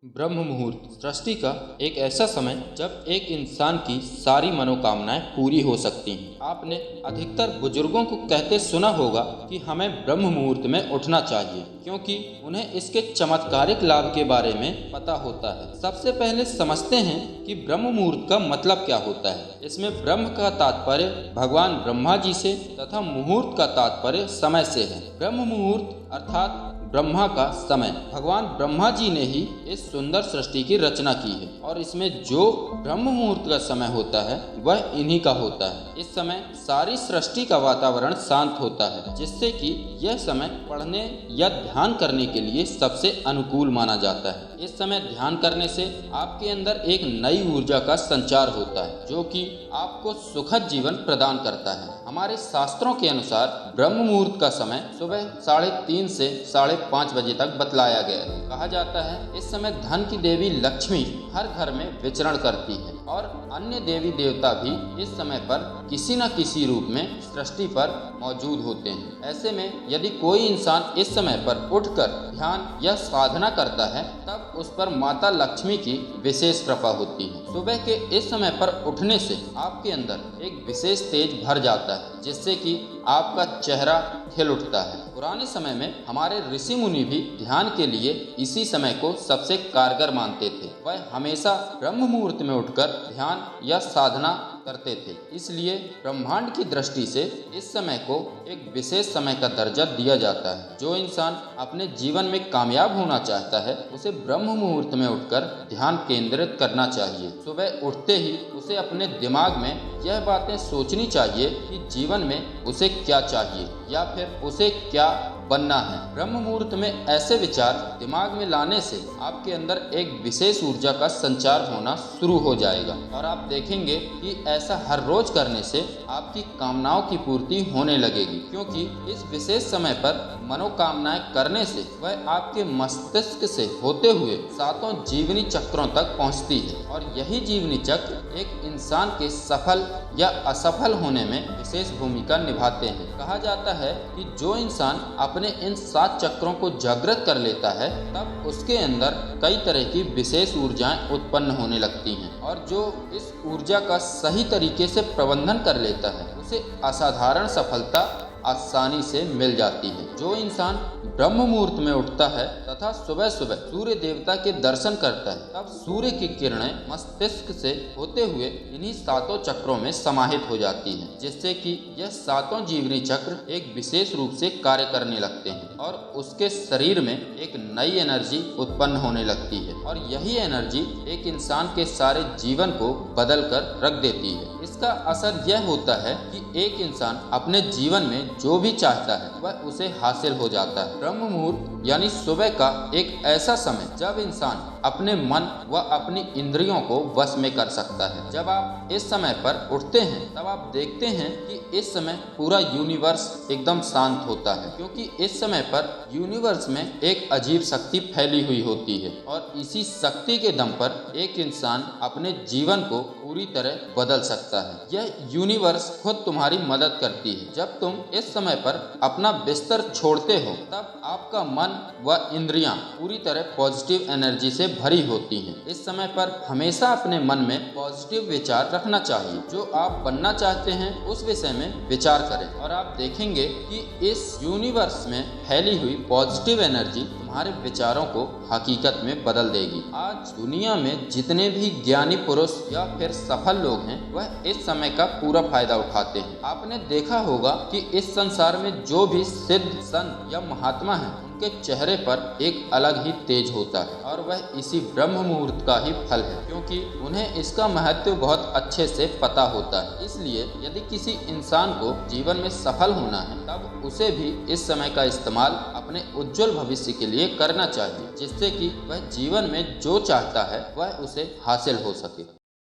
ब्रह्म मुहूर्त सृष्टि का एक ऐसा समय जब एक इंसान की सारी मनोकामनाएं पूरी हो सकती हैं। आपने अधिकतर बुजुर्गों को कहते सुना होगा कि हमें ब्रह्म मुहूर्त में उठना चाहिए, क्योंकि उन्हें इसके चमत्कारिक लाभ के बारे में पता होता है। सबसे पहले समझते हैं कि ब्रह्म मुहूर्त का मतलब क्या होता है। इसमें ब्रह्म का तात्पर्य भगवान ब्रह्मा जी से तथा मुहूर्त का तात्पर्य समय से है। ब्रह्म मुहूर्त अर्थात ब्रह्मा का समय, भगवान ब्रह्मा जी ने ही इस सुंदर सृष्टि की रचना की है और इसमें जो ब्रह्म मुहूर्त का समय होता है वह इन्हीं का होता है। इस समय सारी सृष्टि का वातावरण शांत होता है, जिससे कि यह समय पढ़ने या ध्यान करने के लिए सबसे अनुकूल माना जाता है। इस समय ध्यान करने से आपके अंदर एक नई ऊर्जा का संचार होता है, जो कि आपको सुखद जीवन प्रदान करता है। हमारे शास्त्रों के अनुसार ब्रह्म मुहूर्त का समय सुबह 3:30 से 5:30 बजे तक बतलाया गया है। कहा जाता है इस समय धन की देवी लक्ष्मी हर घर में विचरण करती है और अन्य देवी देवता भी इस समय पर किसी न किसी रूप में सृष्टि पर मौजूद होते हैं। ऐसे में यदि कोई इंसान इस समय पर उठकर ध्यान या साधना करता है, तब उस पर माता लक्ष्मी की विशेष कृपा होती है। सुबह के इस समय पर उठने से आपके अंदर एक विशेष तेज भर जाता है, जिससे कि आपका चेहरा खिल उठता है। पुराने समय में हमारे ऋषि मुनि भी ध्यान के लिए इसी समय को सबसे कारगर मानते थे। वह हमेशा ब्रह्म मुहूर्त में उठकर ध्यान या साधना करते थे। इसलिए ब्रह्मांड की दृष्टि से इस समय को एक विशेष समय का दर्जा दिया जाता है। जो इंसान अपने जीवन में कामयाब होना चाहता है, उसे ब्रह्म मुहूर्त में उठकर ध्यान केंद्रित करना चाहिए। सुबह उठते ही उसे अपने दिमाग में यह बातें सोचनी चाहिए कि जीवन में उसे क्या चाहिए या फिर उसे क्या बनना है। ब्रह्म मुहूर्त में ऐसे विचार दिमाग में लाने से आपके अंदर एक विशेष ऊर्जा का संचार होना शुरू हो जाएगा और आप देखेंगे कि ऐसा हर रोज करने से आपकी कामनाओं की पूर्ति होने लगेगी, क्योंकि इस विशेष समय पर मनोकामनाएं करने से वह आपके मस्तिष्क से होते हुए 7 जीवनी चक्रों तक पहुंचती है और यही जीवनी चक्र एक इंसान के सफल या असफल होने में विशेष भूमिका निभाते हैं। कहा जाता है कि जो इंसान अपने इन 7 चक्रों को जागृत कर लेता है, तब उसके अंदर कई तरह की विशेष ऊर्जाएं उत्पन्न होने लगती हैं और जो इस ऊर्जा का सही तरीके से प्रबंधन कर लेता है, उसे असाधारण सफलता आसानी से मिल जाती है। जो इंसान ब्रह्म मुहूर्त में उठता है तथा सुबह सुबह सूर्य देवता के दर्शन करता है, तब सूर्य की किरणें मस्तिष्क से होते हुए इन्हीं 7 चक्रों में समाहित हो जाती हैं, जिससे कि यह 7 जीवनी चक्र एक विशेष रूप से कार्य करने लगते हैं और उसके शरीर में एक नई एनर्जी उत्पन्न होने लगती है और यही एनर्जी एक इंसान के सारे जीवन को बदल कर रख देती है। इसका असर यह होता है कि एक इंसान अपने जीवन में जो भी चाहता है वह उसे हासिल हो जाता है। ब्रह्म मुहूर्त यानी सुबह का एक ऐसा समय जब इंसान अपने मन व अपनी इंद्रियों को वश में कर सकता है। जब आप इस समय पर उठते हैं, तब आप देखते हैं कि इस समय पूरा यूनिवर्स एकदम शांत होता है, क्योंकि इस समय पर यूनिवर्स में एक अजीब शक्ति फैली हुई होती है और इसी शक्ति के दम पर एक इंसान अपने जीवन को पूरी तरह बदल सकता है। यह यूनिवर्स खुद तुम्हारी मदद करती है। जब तुम इस समय पर अपना बिस्तर छोड़ते हो, तब आपका मन व इंद्रियां पूरी तरह पॉजिटिव एनर्जी से भरी होती हैं। इस समय पर हमेशा अपने मन में पॉजिटिव विचार रखना चाहिए। जो आप बनना चाहते हैं उस विषय में विचार करें और आप देखेंगे कि इस यूनिवर्स में फैली हुई पॉजिटिव एनर्जी तुम्हारे विचारों को हकीकत में बदल देगी। आज दुनिया में जितने भी ज्ञानी पुरुष या फिर सफल लोग हैं, वह इस समय का पूरा फायदा उठाते हैं। आपने देखा होगा कि इस संसार में जो भी सिद्ध संत या महात्मा हैं, उनके चेहरे पर एक अलग ही तेज होता है और वह इसी ब्रह्म मुहूर्त का ही फल है, क्योंकि उन्हें इसका महत्व बहुत अच्छे से पता होता है। इसलिए यदि किसी इंसान को जीवन में सफल होना है, तब उसे भी इस समय का इस्तेमाल अपने उज्जवल भविष्य के लिए करना चाहिए, जिससे कि वह जीवन में जो चाहता है वह उसे हासिल हो सके।